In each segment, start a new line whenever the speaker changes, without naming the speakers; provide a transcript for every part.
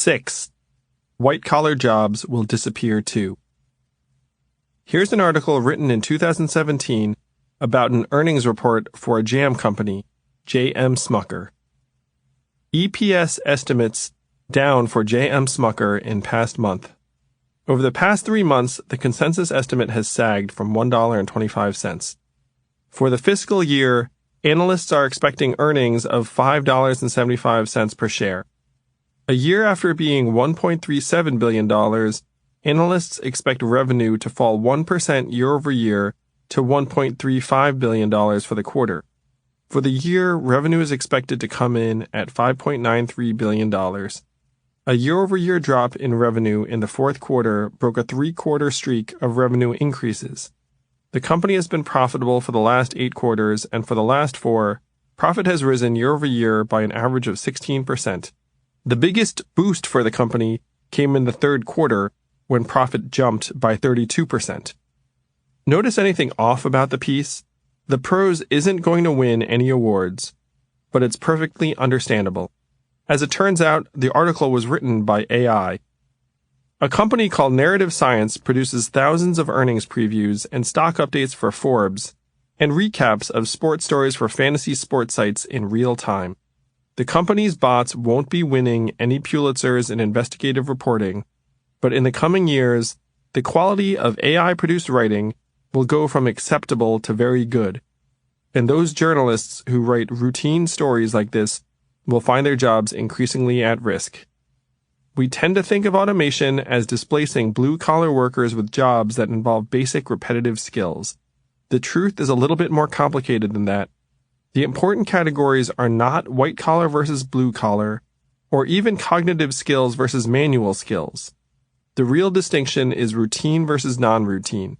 6. White-collar jobs will disappear too. Here's an article written in 2017 about an earnings report for a jam company, J.M. Smucker. EPS estimates down for J.M. Smucker in past month. Over the past 3 months, the consensus estimate has sagged from $1.25. For the fiscal year, analysts are expecting earnings of $5.75 per share. A year after being $1.37 billion, analysts expect revenue to fall 1% year over year to $1.35 billion for the quarter. For the year, revenue is expected to come in at $5.93 billion. A year-over-year drop in revenue in the fourth quarter broke a 3-quarter streak of revenue increases. The company has been profitable for the last 8 quarters, and for the last 4, profit has risen year-over-year by an average of 16%. The biggest boost for the company came in the third quarter, when profit jumped by 32%. Notice anything off about the piece? The prose isn't going to win any awards, but it's perfectly understandable. As it turns out, the article was written by AI. A company called Narrative Science produces thousands of earnings previews and stock updates for Forbes, and recaps of sports stories for fantasy sports sites in real time. The company's bots won't be winning any Pulitzers in investigative reporting, but in the coming years, the quality of AI-produced writing will go from acceptable to very good, and those journalists who write routine stories like this will find their jobs increasingly at risk. We tend to think of automation as displacing blue-collar workers with jobs that involve basic repetitive skills. The truth is a little bit more complicated than that. The important categories are not white-collar versus blue-collar, or even cognitive skills versus manual skills. The real distinction is routine versus non-routine.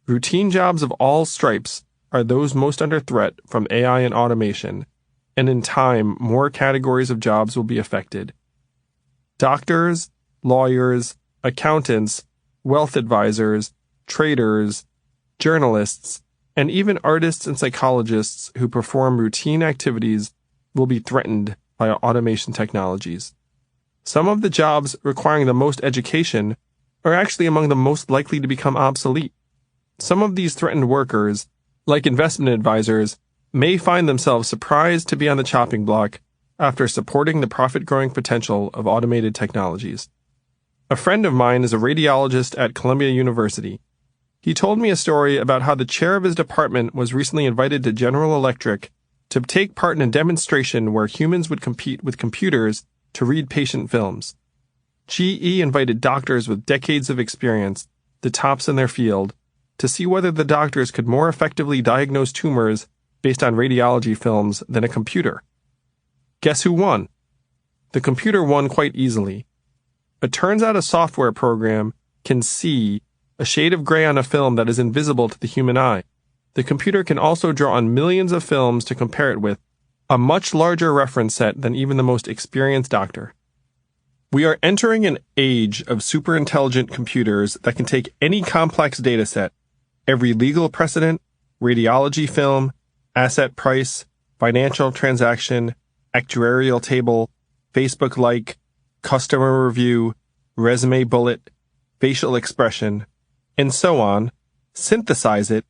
Routine jobs of all stripes are those most under threat from AI and automation, and in time, more categories of jobs will be affected. Doctors, lawyers, accountants, wealth advisors, traders, journalists, and even artists and psychologists who perform routine activities will be threatened by automation technologies. Some of the jobs requiring the most education are actually among the most likely to become obsolete. Some of these threatened workers, like investment advisors, may find themselves surprised to be on the chopping block after supporting the profit-growing potential of automated technologies. A friend of mine is a radiologist at Columbia University. He told me a story about how the chair of his department was recently invited to General Electric to take part in a demonstration where humans would compete with computers to read patient films. GE invited doctors with decades of experience, the tops in their field, to see whether the doctors could more effectively diagnose tumors based on radiology films than a computer. Guess who won? The computer won quite easily. It turns out a software program can see a shade of gray on a film that is invisible to the human eye. The computer can also draw on millions of films to compare it with, a much larger reference set than even the most experienced doctor. We are entering an age of superintelligent computers that can take any complex data set, every legal precedent, radiology film, asset price, financial transaction, actuarial table, Facebook like, customer review, resume bullet, facial expression, and so on, synthesize it,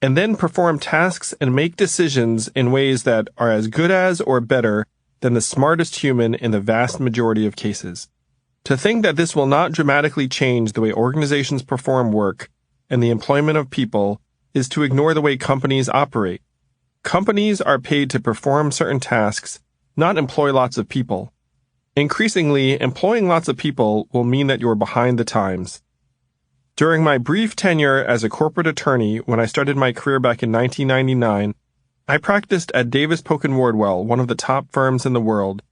and then perform tasks and make decisions in ways that are as good as or better than the smartest human in the vast majority of cases. To think that this will not dramatically change the way organizations perform work and the employment of people is to ignore the way companies operate. Companies are paid to perform certain tasks, not employ lots of people. Increasingly, employing lots of people will mean that you're behind the times. During my brief tenure as a corporate attorney when I started my career back in 1999, I practiced at Davis Polk & Wardwell, one of the top firms in the world.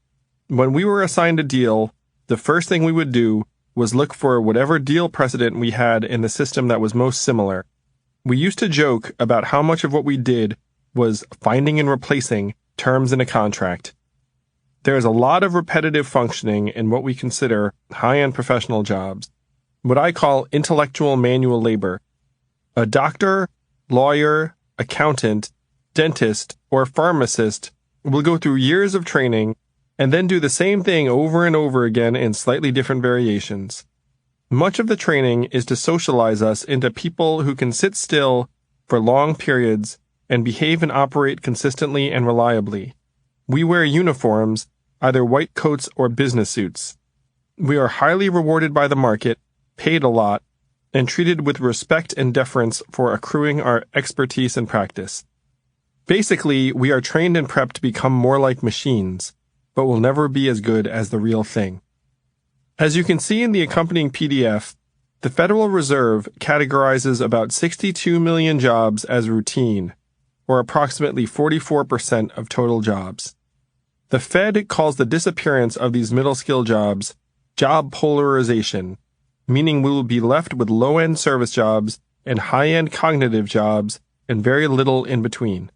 When we were assigned a deal, the first thing we would do was look for whatever deal precedent we had in the system that was most similar. We used to joke about how much of what we did was finding and replacing terms in a contract. There is a lot of repetitive functioning in what we consider high-end professional jobs, what I call intellectual manual labor. A doctor, lawyer, accountant, dentist, or pharmacist will go through years of training and then do the same thing over and over again in slightly different variations. Much of the training is to socialize us into people who can sit still for long periods and behave and operate consistently and reliably. We wear uniforms, either white coats or business suits. We are highly rewarded by the market, paid a lot, and treated with respect and deference for accruing our expertise and practice. Basically, we are trained and prepped to become more like machines, but will never be as good as the real thing. As you can see in the accompanying PDF, the Federal Reserve categorizes about 62 million jobs as routine, or approximately 44% of total jobs. The Fed calls the disappearance of these middle-skill jobs job polarization, meaning we will be left with low-end service jobs and high-end cognitive jobs and very little in between.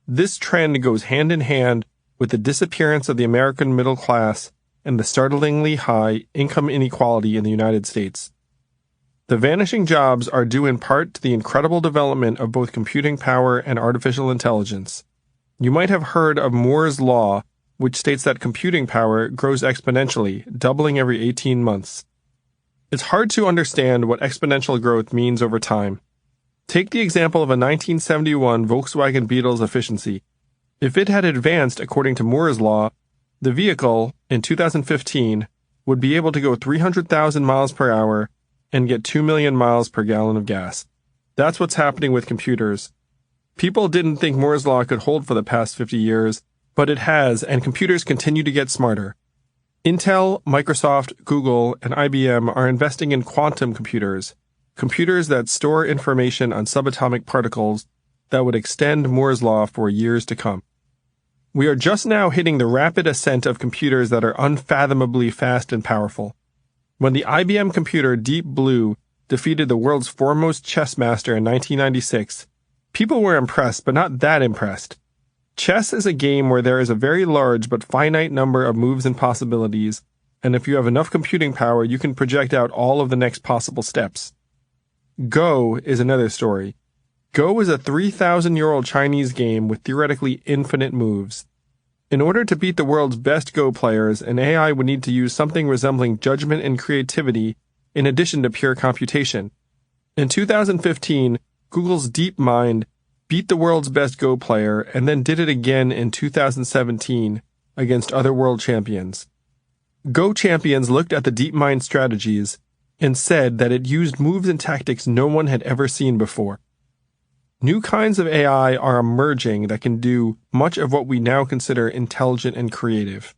This trend goes hand in hand with the disappearance of the American middle class and the startlingly high income inequality in the United States. The vanishing jobs are due in part to the incredible development of both computing power and artificial intelligence. You might have heard of Moore's Law, which states that computing power grows exponentially, doubling every 18 months. It's hard to understand what exponential growth means over time. Take the example of a 1971 Volkswagen Beetle's efficiency. If it had advanced according to Moore's Law, the vehicle, in 2015, would be able to go 300,000 miles per hour and get 2 million miles per gallon of gas. That's what's happening with computers. People didn't think Moore's Law could hold for the past 50 years, but it has, and computers continue to get smarter. Intel, Microsoft, Google, and IBM are investing in quantum computers that store information on subatomic particles that would extend Moore's Law for years to come. We are just now hitting the rapid ascent of computers that are unfathomably fast and powerful. When the IBM computer Deep Blue defeated the world's foremost chess master in 1996, people were impressed, but not that impressed. Chess is a game where there is a very large but finite number of moves and possibilities, and if you have enough computing power, you can project out all of the next possible steps. Go is another story. Go is a 3,000-year-old Chinese game with theoretically infinite moves. In order to beat the world's best Go players, an AI would need to use something resembling judgment and creativity in addition to pure computation. In 2015, Google's DeepMind beat the world's best Go player and then did it again in 2017 against other world champions. Go champions looked at the DeepMind strategies and said that it used moves and tactics no one had ever seen before. New kinds of AI are emerging that can do much of what we now consider intelligent and creative.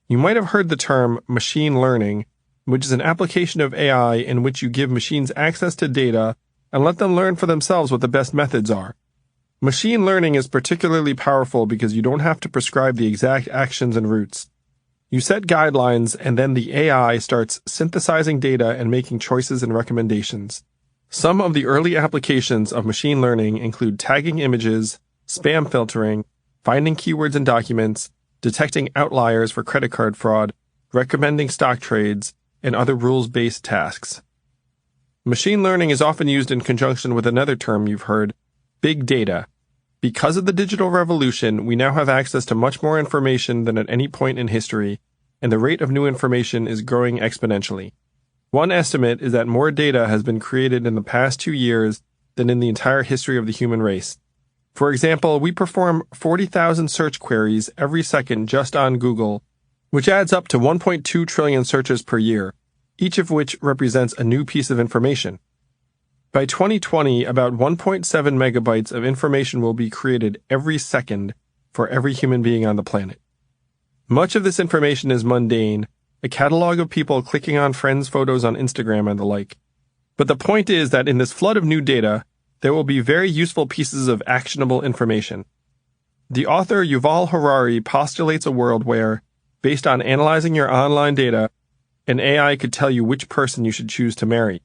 You might have heard the term machine learning, which is an application of AI in which you give machines access to data and let them learn for themselves what the best methods are. Machine learning is particularly powerful because you don't have to prescribe the exact actions and routes. You set guidelines and then the AI starts synthesizing data and making choices and recommendations. Some of the early applications of machine learning include tagging images, spam filtering, finding keywords in documents, detecting outliers for credit card fraud, recommending stock trades, and other rules-based tasks. Machine learning is often used in conjunction with another term you've heard, big data. Because of the digital revolution, we now have access to much more information than at any point in history, and the rate of new information is growing exponentially. One estimate is that more data has been created in the past 2 years than in the entire history of the human race. For example, we perform 40,000 search queries every second just on Google, which adds up to 1.2 trillion searches per year, each of which represents a new piece of information. By 2020, about 1.7 megabytes of information will be created every second for every human being on the planet. Much of this information is mundane, a catalog of people clicking on friends' photos on Instagram and the like. But the point is that in this flood of new data, there will be very useful pieces of actionable information. The author Yuval Harari postulates a world where, based on analyzing your online data, an AI could tell you which person you should choose to marry.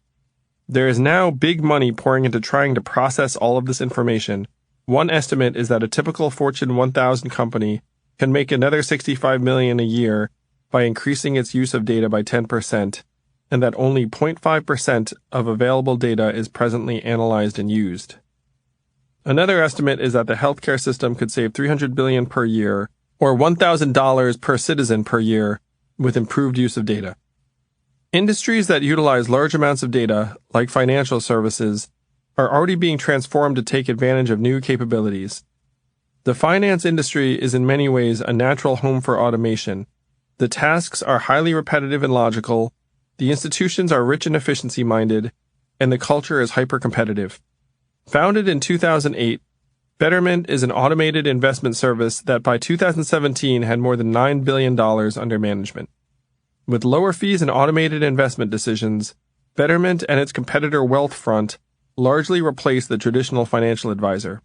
There is now big money pouring into trying to process all of this information. One estimate is that a typical Fortune 1000 company can make another $65 million a year by increasing its use of data by 10%, and that only 0.5% of available data is presently analyzed and used. Another estimate is that the healthcare system could save $300 billion per year or $1,000 per citizen per year, with improved use of data. Industries that utilize large amounts of data, like financial services, are already being transformed to take advantage of new capabilities. The finance industry is in many ways a natural home for automation. The tasks are highly repetitive and logical, the institutions are rich and efficiency-minded, and the culture is hyper-competitive. Founded in 2008, Betterment is an automated investment service that by 2017 had more than $9 billion under management. With lower fees and automated investment decisions, Betterment and its competitor Wealthfront largely replaced the traditional financial advisor.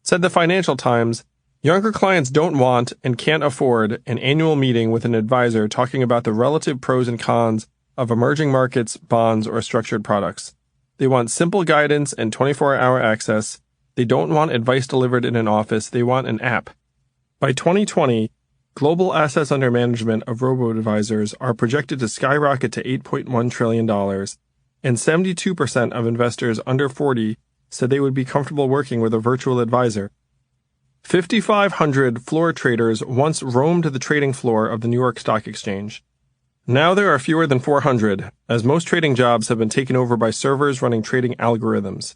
Said the Financial Times, younger clients don't want and can't afford an annual meeting with an advisor talking about the relative pros and cons of emerging markets, bonds, or structured products. They want simple guidance and 24-hour access. They don't want advice delivered in an office. They want an app. By 2020, global assets under management of robo-advisors are projected to skyrocket to $8.1 trillion, and 72% of investors under 40 said they would be comfortable working with a virtual advisor. 5,500 floor traders once roamed the trading floor of the New York Stock Exchange. Now there are fewer than 400, as most trading jobs have been taken over by servers running trading algorithms.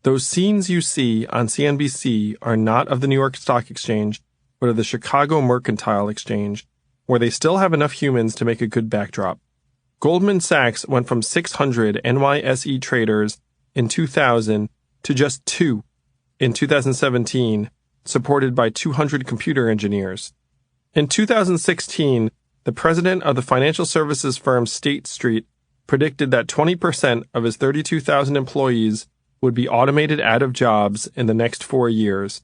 Those scenes you see on CNBC are not of the New York Stock Exchange, but of the Chicago Mercantile Exchange, where they still have enough humans to make a good backdrop. Goldman Sachs went from 600 NYSE traders in 2000 to just 2 in 2017, supported by 200 computer engineers. In 2016, the president of the financial services firm State Street predicted that 20% of his 32,000 employees would be automated out of jobs in the next 4 years.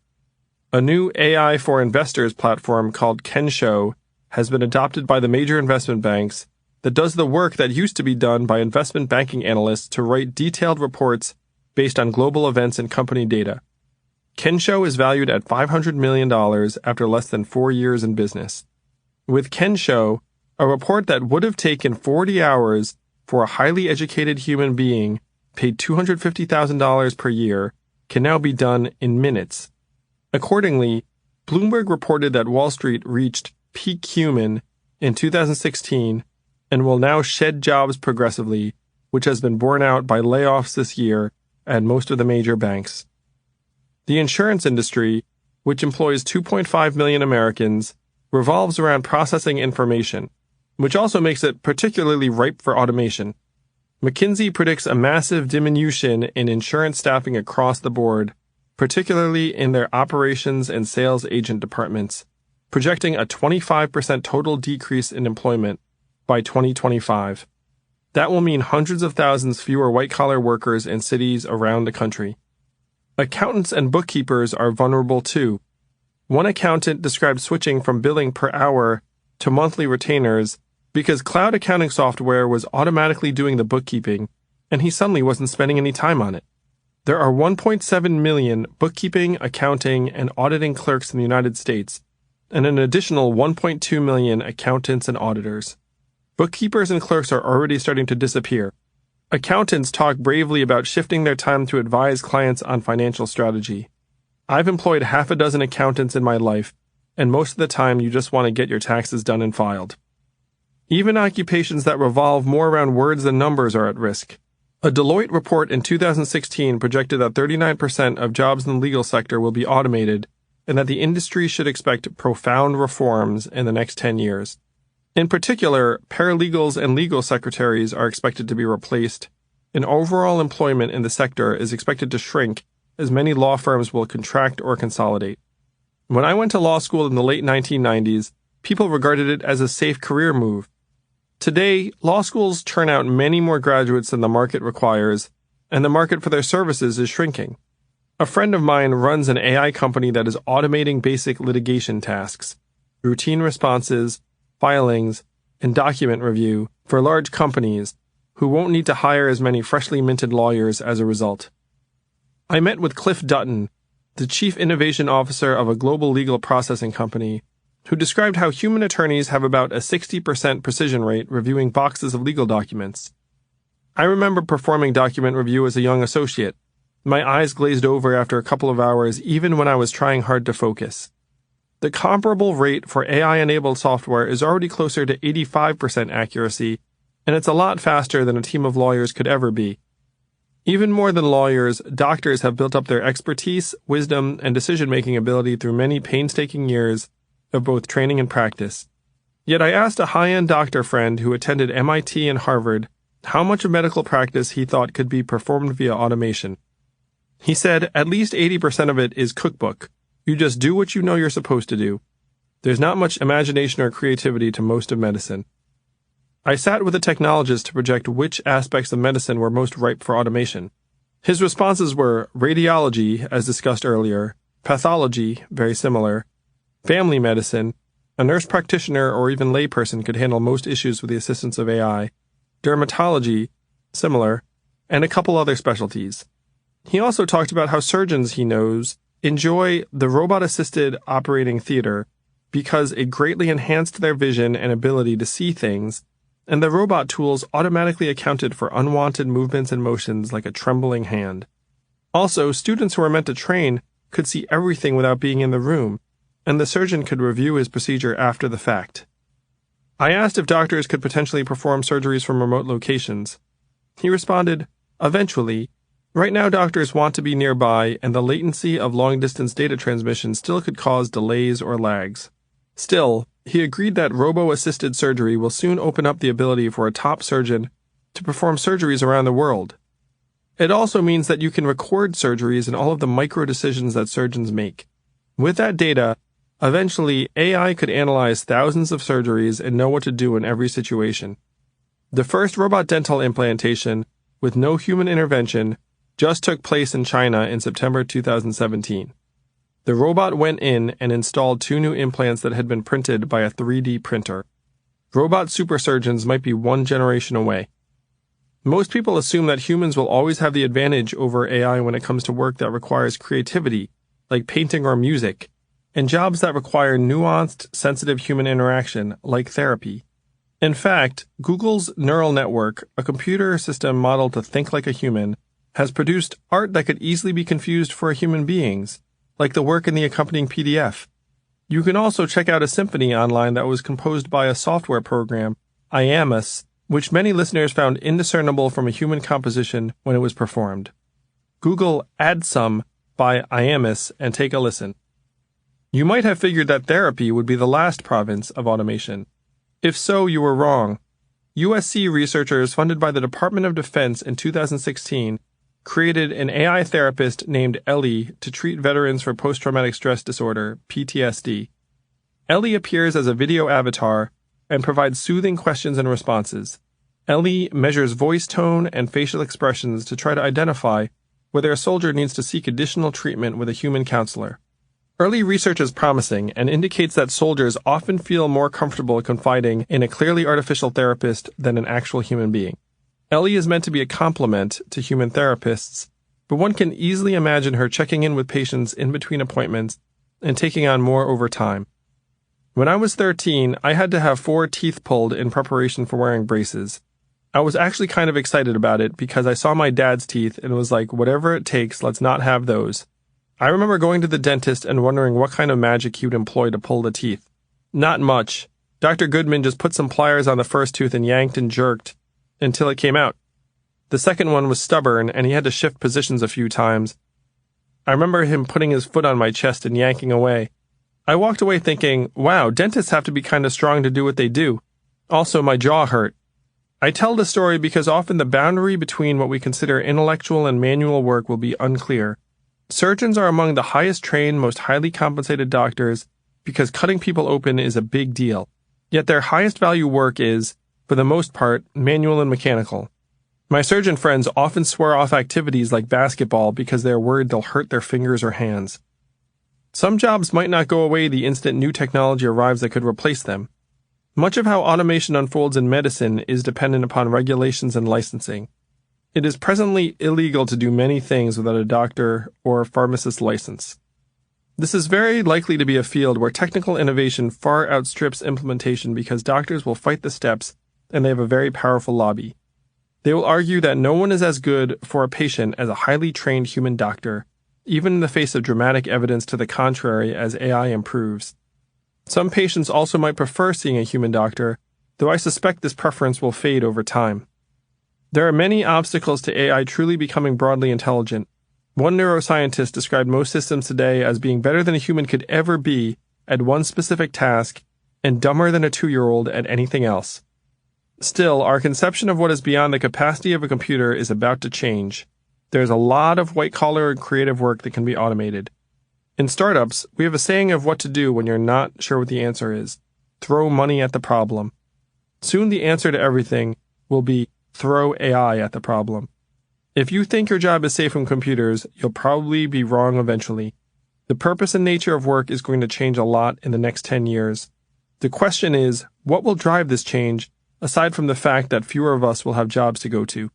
A new AI for investors platform called Kensho has been adopted by the major investment banks that does the work that used to be done by investment banking analysts to write detailed reports based on global events and company data. Kensho is valued at $500 million after less than 4 years in business. With Kensho, a report that would have taken 40 hours for a highly educated human being paid $250,000 per year can now be done in minutes. Accordingly, Bloomberg reported that Wall Street reached peak human in 2016 and will now shed jobs progressively, which has been borne out by layoffs this year at most of the major banks. The insurance industry, which employs 2.5 million Americans, revolves around processing information, which also makes it particularly ripe for automation. McKinsey predicts a massive diminution in insurance staffing across the board, particularly in their operations and sales agent departments, projecting a 25% total decrease in employment by 2025. That will mean hundreds of thousands fewer white-collar workers in cities around the country. Accountants and bookkeepers are vulnerable too. One accountant described switching from billing per hour to monthly retainers because cloud accounting software was automatically doing the bookkeeping, and he suddenly wasn't spending any time on it. There are 1.7 million bookkeeping, accounting, and auditing clerks in the United States, and an additional 1.2 million accountants and auditors. Bookkeepers and clerks are already starting to disappear. Accountants talk bravely about shifting their time to advise clients on financial strategy. I've employed half a dozen accountants in my life, and most of the time you just want to get your taxes done and filed. Even occupations that revolve more around words than numbers are at risk. A Deloitte report in 2016 projected that 39% of jobs in the legal sector will be automated and that the industry should expect profound reforms in the next 10 years. In particular, paralegals and legal secretaries are expected to be replaced, and overall employment in the sector is expected to shrink as many law firms will contract or consolidate. When I went to law school in the late 1990s, people regarded it as a safe career move. Today, law schools churn out many more graduates than the market requires, and the market for their services is shrinking. A friend of mine runs an AI company that is automating basic litigation tasks, routine responses, filings, and document review for large companies who won't need to hire as many freshly minted lawyers as a result. I met with Cliff Dutton, the Chief Innovation Officer of a global legal processing company, who described how human attorneys have about a 60% precision rate reviewing boxes of legal documents. I remember performing document review as a young associate. My eyes glazed over after a couple of hours even when I was trying hard to focus. The comparable rate for AI-enabled software is already closer to 85% accuracy, and it's a lot faster than a team of lawyers could ever be. Even more than lawyers, doctors have built up their expertise, wisdom, and decision-making ability through many painstaking years of both training and practice. Yet I asked a high-end doctor friend who attended MIT and Harvard how much of medical practice he thought could be performed via automation. He said at least 80% of it is cookbook. You just do what you know you're supposed to do. There's not much imagination or creativity to most of medicine. I sat with a technologist to project which aspects of medicine were most ripe for automation. His responses were radiology, as discussed earlier, pathology, very similar, family medicine, a nurse practitioner or even layperson could handle most issues with the assistance of AI, dermatology, similar, and a couple other specialties. He also talked about how surgeons he knows enjoy the robot-assisted operating theater because it greatly enhanced their vision and ability to see things, and the robot tools automatically accounted for unwanted movements and motions like a trembling hand. Also, students who were meant to train could see everything without being in the room, and the surgeon could review his procedure after the fact. I asked if doctors could potentially perform surgeries from remote locations. He responded, "Eventually. Right now doctors want to be nearby, and the latency of long-distance data transmission still could cause delays or lags." Still, he agreed that robo-assisted surgery will soon open up the ability for a top surgeon to perform surgeries around the world. It also means that you can record surgeries and all of the micro-decisions that surgeons make. With that data, eventually AI could analyze thousands of surgeries and know what to do in every situation. The first robot dental implantation, with no human intervention, just took place in China in September 2017. The robot went in and installed 2 new implants that had been printed by a 3D printer. Robot supersurgeons might be 1 generation away. Most people assume that humans will always have the advantage over AI when it comes to work that requires creativity, like painting or music, and jobs that require nuanced, sensitive human interaction, like therapy. In fact, Google's neural network, a computer system modeled to think like a human, has produced art that could easily be confused for human beings, like the work in the accompanying PDF. You can also check out a symphony online that was composed by a software program, yanggang, which many listeners found indiscernible from a human composition when it was performed. Google Add Some by yanggang and take a listen. You might have figured that therapy would be the last province of automation. If so, you were wrong. USC researchers funded by the Department of Defense in 2016 created an AI therapist named Ellie to treat veterans for post-traumatic stress disorder, PTSD. Ellie appears as a video avatar and provides soothing questions and responses. Ellie measures voice tone and facial expressions to try to identify whether a soldier needs to seek additional treatment with a human counselor. Early research is promising and indicates that soldiers often feel more comfortable confiding in a clearly artificial therapist than an actual human being. Ellie is meant to be a complement to human therapists, but one can easily imagine her checking in with patients in between appointments and taking on more over time. When I was 13, I had to have 4 teeth pulled in preparation for wearing braces. I was actually kind of excited about it because I saw my dad's teeth and was like, whatever it takes, let's not have those. I remember going to the dentist and wondering what kind of magic he would employ to pull the teeth. Not much. Dr. Goodman just put some pliers on the first tooth and yanked and jerked until it came out. The second one was stubborn, and he had to shift positions a few times. I remember him putting his foot on my chest and yanking away. I walked away thinking, wow, dentists have to be kind of strong to do what they do. Also, my jaw hurt. I tell the story because often the boundary between what we consider intellectual and manual work will be unclear. Surgeons are among the highest trained, most highly compensated doctors because cutting people open is a big deal. Yet their highest value work is, for the most part, manual and mechanical. My surgeon friends often swear off activities like basketball because they're worried they'll hurt their fingers or hands. Some jobs might not go away the instant new technology arrives that could replace them. Much of how automation unfolds in medicine is dependent upon regulations and licensing. It is presently illegal to do many things without a doctor or pharmacist license. This is very likely to be a field where technical innovation far outstrips implementation because doctors will fight the steps and they have a very powerful lobby. They will argue that no one is as good for a patient as a highly trained human doctor, even in the face of dramatic evidence to the contrary as AI improves. Some patients also might prefer seeing a human doctor, though I suspect this preference will fade over time. There are many obstacles to AI truly becoming broadly intelligent. One neuroscientist described most systems today as being better than a human could ever be at one specific task and dumber than a 2-year-old at anything else. Still, our conception of what is beyond the capacity of a computer is about to change. There's a lot of white-collar and creative work that can be automated. In startups, we have a saying of what to do when you're not sure what the answer is. Throw money at the problem. Soon the answer to everything will be throw AI at the problem. If you think your job is safe from computers, you'll probably be wrong eventually. The purpose and nature of work is going to change a lot in the next 10 years. The question is, what will drive this change, aside from the fact that fewer of us will have jobs to go to?